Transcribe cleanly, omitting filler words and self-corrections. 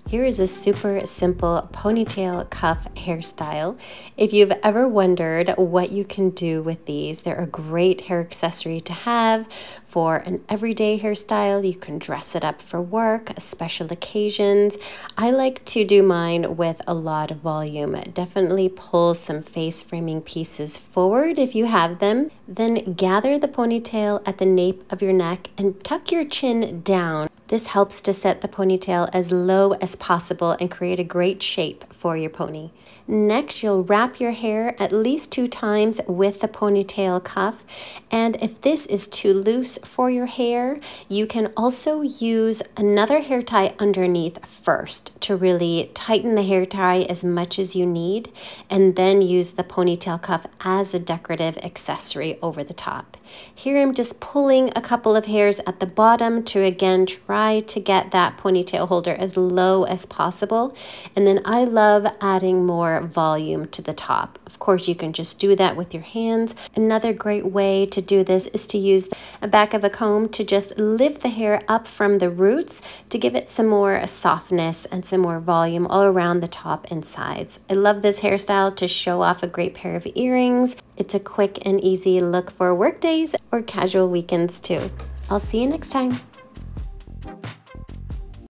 Here is a super simple ponytail cuff hairstyle. If you've ever wondered what you can do with these, they're a great hair accessory to have for an everyday hairstyle. You can dress it up for work, special occasions. I like to do mine with a lot of volume. Definitely pull some face framing pieces forward if you have them. Then gather the ponytail at the nape of your neck and tuck your chin down. This helps to set the ponytail as low as possible and create a great shape for your pony. Next, you'll wrap your hair at least 2 times with the ponytail cuff. And if this is too loose for your hair, you can also use another hair tie underneath first to really tighten the hair tie as much as you need, and then use the ponytail cuff as a decorative accessory over the top. Here I'm just pulling a couple of hairs at the bottom to again try to get that ponytail holder as low as possible. And then I love adding more volume to the top. Of course, you can just do that with your hands. Another great way to do this is to use the back of a comb to just lift the hair up from the roots to give it some more softness and some more volume all around the top and sides. I love this hairstyle to show off a great pair of earrings. It's a quick and easy look for work days or casual weekends too. I'll see you next time.